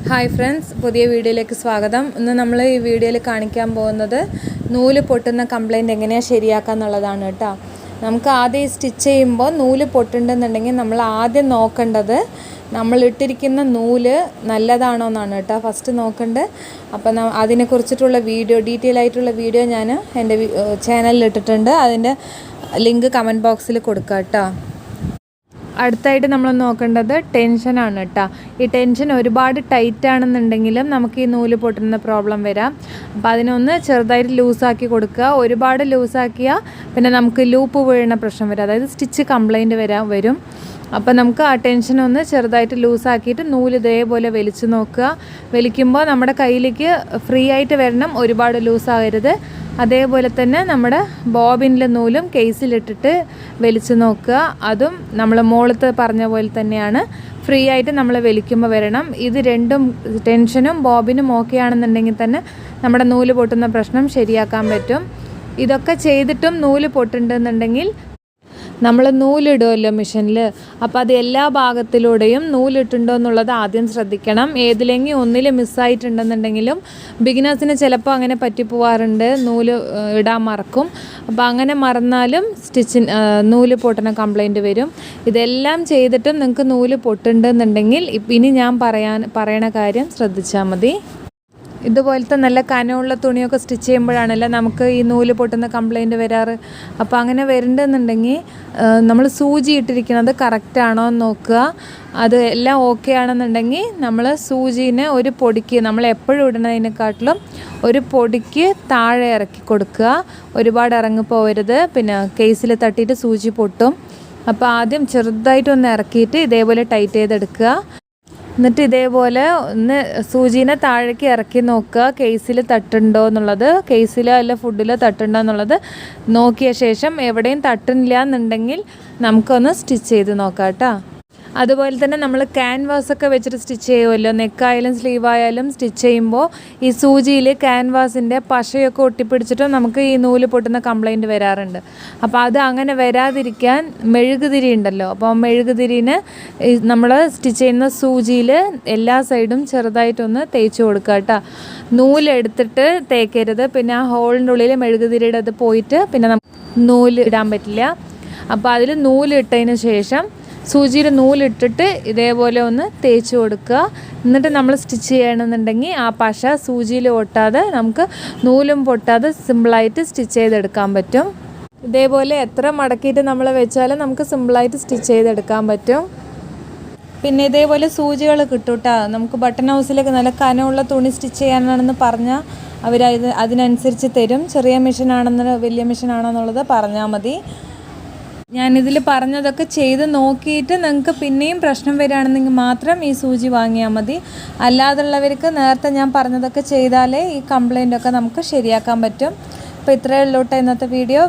Hi friends, പുതിയ വീഡിയോയിലേക്ക് സ്വാഗതം. ഇന്ന് നമ്മൾ ഈ വീഡിയോയിൽ കാണിക്കാൻ പോകുന്നത് നൂല് പൊട്ടുന്ന കംപ്ലൈൻറ്റ് എങ്ങനെയാണ് ശരിയാക്കുക എന്നുള്ളതാണ് കേട്ടോ. നമുക്ക് ആദ്യം സ്റ്റിച്ച് ചെയ്യുമ്പോൾ നൂല് പൊട്ടുന്നുണ്ടെന്നുണ്ടെങ്കിൽ നമ്മൾ ആദ്യം നോക്കേണ്ടത് നമ്മൾ ഇട്ടിരിക്കുന്ന നൂല് നല്ലതാണോ എന്നാണ് കേട്ടോ ഫസ്റ്റ് നോക്കേണ്ടത്. അപ്പം അതിനെക്കുറിച്ചിട്ടുള്ള ഡീറ്റെയിൽ ആയിട്ടുള്ള വീഡിയോ ഞാൻ എൻ്റെ ചാനലിൽ ഇട്ടിട്ടുണ്ട്. അതിൻ്റെ ലിങ്ക് കമൻറ്റ് ബോക്സിൽ കൊടുക്കാം കേട്ടോ. അടുത്തായിട്ട് നമ്മൾ നോക്കേണ്ടത് ടെൻഷനാണ് കേട്ടോ. ഈ ടെൻഷൻ ഒരുപാട് ടൈറ്റ് ആണെന്നുണ്ടെങ്കിലും നമുക്ക് ഈ നൂല് പൊട്ടുന്ന പ്രോബ്ലം വരാം. അപ്പോൾ അതിനൊന്ന് ചെറുതായിട്ട് ലൂസാക്കി കൊടുക്കുക. ഒരുപാട് ലൂസാക്കിയാൽ പിന്നെ നമുക്ക് ലൂപ്പ് വീഴുന്ന പ്രശ്നം വരും, അതായത് സ്റ്റിച്ച് കംപ്ലൈൻറ്റ് വരും. അപ്പോൾ നമുക്ക് ആ ടെൻഷൻ ഒന്ന് ചെറുതായിട്ട് ലൂസാക്കിയിട്ട് നൂല് ഇതേപോലെ വലിച്ചു നോക്കുക. വലിക്കുമ്പോൾ നമ്മുടെ കയ്യിലേക്ക് ഫ്രീ ആയിട്ട് വരണം, ഒരുപാട് ലൂസാകരുത്. അതേപോലെ തന്നെ നമ്മുടെ ബോബിനിലെ നൂലും കേസിലിട്ടിട്ട് വലിച്ചു നോക്കുക. അതും നമ്മൾ മുകളിലത്തെ പറഞ്ഞ പോലെ തന്നെയാണ്, ഫ്രീ ആയിട്ട് നമ്മൾ വലിക്കുമ്പോൾ വരണം. ഇത് രണ്ടും ടെൻഷനും ബോബിനും ഓക്കെ ആണെന്നുണ്ടെങ്കിൽ തന്നെ നമ്മുടെ നൂല് പൊട്ടുന്ന പ്രശ്നം ശരിയാക്കാൻ പറ്റും. ഇതൊക്കെ ചെയ്തിട്ടും നൂല് പൊട്ടുന്നുണ്ടെന്നുണ്ടെങ്കിൽ നമ്മൾ നൂലിടുമല്ലോ മെഷീനിൽ, അപ്പോൾ അത് എല്ലാ ഭാഗത്തിലൂടെയും നൂലിട്ടുണ്ടോ എന്നുള്ളത് ആദ്യം ശ്രദ്ധിക്കണം. ഏതിലെങ്കിലും ഒന്നിൽ മിസ്സായിട്ടുണ്ടെന്നുണ്ടെങ്കിലും ബിഗിനേഴ്സിന് ചിലപ്പോൾ അങ്ങനെ പറ്റിപ്പോവാറുണ്ട്, നൂല് ഇടാൻ മറക്കും. അപ്പോൾ അങ്ങനെ മറന്നാലും നൂല് പൊട്ടുന്ന കംപ്ലൈൻറ്റ് വരും. ഇതെല്ലാം ചെയ്തിട്ടും നിങ്ങൾക്ക് നൂല് പൊട്ടുന്നുണ്ടെന്നുണ്ടെങ്കിൽ ഇനി ഞാൻ പറയണ കാര്യം ശ്രദ്ധിച്ചാൽ മതി. ഇതുപോലത്തെ നല്ല കനമുള്ള തുണിയൊക്കെ സ്റ്റിച്ച് ചെയ്യുമ്പോഴാണല്ലോ നമുക്ക് ഈ നൂല് പൊട്ടുന്ന കംപ്ലൈൻറ്റ് വരാറ്. അപ്പോൾ അങ്ങനെ വരുന്നുണ്ടെന്നുണ്ടെങ്കിൽ നമ്മൾ സൂചി ഇട്ടിരിക്കുന്നത് കറക്റ്റാണോ എന്ന് നോക്കുക. അത് എല്ലാം ഓക്കെ ആണെന്നുണ്ടെങ്കിൽ നമ്മൾ സൂചീനെ ഒരു പൊടിക്ക്, നമ്മൾ എപ്പോഴും ഇടുന്നതിനെക്കാട്ടിലും ഒരു പൊടിക്ക് താഴെ ഇറക്കി കൊടുക്കുക. ഒരുപാട് ഇറങ്ങിപ്പോവരുത്, പിന്നെ കേസിൽ തട്ടിയിട്ട് സൂചി പൊട്ടും. അപ്പോൾ ആദ്യം ചെറുതായിട്ടൊന്ന് ഇറക്കിയിട്ട് ഇതേപോലെ ടൈറ്റ് ചെയ്തെടുക്കുക. എന്നിട്ട് ഇതേപോലെ ഒന്ന് സൂചീനെ താഴേക്ക് ഇറക്കി നോക്കുക, കേസിൽ തട്ടുണ്ടോ എന്നുള്ളത്, കേസിലോ അല്ല ഫുഡിലോ തട്ടുണ്ടോ എന്നുള്ളത് നോക്കിയ ശേഷം എവിടെയും തട്ടുന്നില്ല എന്നുണ്ടെങ്കിൽ നമുക്കൊന്ന് സ്റ്റിച്ച് ചെയ്ത് നോക്കാം കേട്ടോ. അതുപോലെ തന്നെ നമ്മൾ ക്യാൻവാസൊക്കെ വെച്ചിട്ട് സ്റ്റിച്ച് ചെയ്യുമല്ലോ, നെക്കായാലും സ്ലീവായാലും സ്റ്റിച്ച് ചെയ്യുമ്പോൾ ഈ സൂചിയിൽ ക്യാൻവാസിൻ്റെ പശയൊക്കെ ഒട്ടിപ്പിടിച്ചിട്ടും നമുക്ക് ഈ നൂല് പൊട്ടുന്ന കംപ്ലൈൻറ്റ് വരാറുണ്ട്. അപ്പോൾ അത് അങ്ങനെ വരാതിരിക്കാൻ മെഴുകുതിരി ഉണ്ടല്ലോ, അപ്പോൾ മെഴുകുതിരിന് നമ്മൾ സ്റ്റിച്ച് ചെയ്യുന്ന സൂചിയിൽ എല്ലാ സൈഡും ചെറുതായിട്ടൊന്ന് തേച്ച് കൊടുക്കുക കേട്ടോ. നൂലെടുത്തിട്ട് തേക്കരുത്, പിന്നെ ആ ഹോളിൻ്റെ ഉള്ളിൽ മെഴുകുതിരിയുടെ അത് പോയിട്ട് പിന്നെ നൂല് ഇടാൻ പറ്റില്ല. അപ്പോൾ അതിൽ നൂലിട്ടതിന് ശേഷം സൂചിയിൽ നൂലിട്ടിട്ട് ഇതേപോലെ ഒന്ന് തേച്ച് കൊടുക്കുക. എന്നിട്ട് നമ്മൾ സ്റ്റിച്ച് ചെയ്യണമെന്നുണ്ടെങ്കിൽ ആ പശ സൂചിയിൽ ഒട്ടാതെ നമുക്ക് നൂലും പൊട്ടാതെ സിമ്പിളായിട്ട് സ്റ്റിച്ച് ചെയ്തെടുക്കാൻ പറ്റും. ഇതേപോലെ എത്ര മടക്കിയിട്ട് നമ്മൾ വെച്ചാലും നമുക്ക് സിമ്പിളായിട്ട് സ്റ്റിച്ച് ചെയ്തെടുക്കാൻ പറ്റും. പിന്നെ ഇതേപോലെ സൂചികൾ കിട്ടും കേട്ടോ. നമുക്ക് ബട്ടൺ ഹൗസിലേക്ക് നല്ല കനമുള്ള തുണി സ്റ്റിച്ച് ചെയ്യാനാണെന്ന് പറഞ്ഞാൽ അവർ അതിനനുസരിച്ച് തരും. ചെറിയ മെഷീനാണെന്ന് വലിയ മെഷീനാണെന്നുള്ളത് പറഞ്ഞാൽ മതി. ഞാനിതിൽ പറഞ്ഞതൊക്കെ ചെയ്ത് നോക്കിയിട്ട് നിങ്ങൾക്ക് പിന്നെയും പ്രശ്നം വരികയാണെന്നെങ്കിൽ മാത്രം ഈ സൂചി വാങ്ങിയാൽ മതി. അല്ലാതുള്ളവർക്ക് നേരത്തെ ഞാൻ പറഞ്ഞതൊക്കെ ചെയ്താലേ ഈ കംപ്ലൈൻറ്റൊക്കെ നമുക്ക് ശരിയാക്കാൻ പറ്റും. അപ്പോൾ ഇത്രയേ ഉള്ളൂ കേട്ടോ ഇന്നത്തെ വീഡിയോ.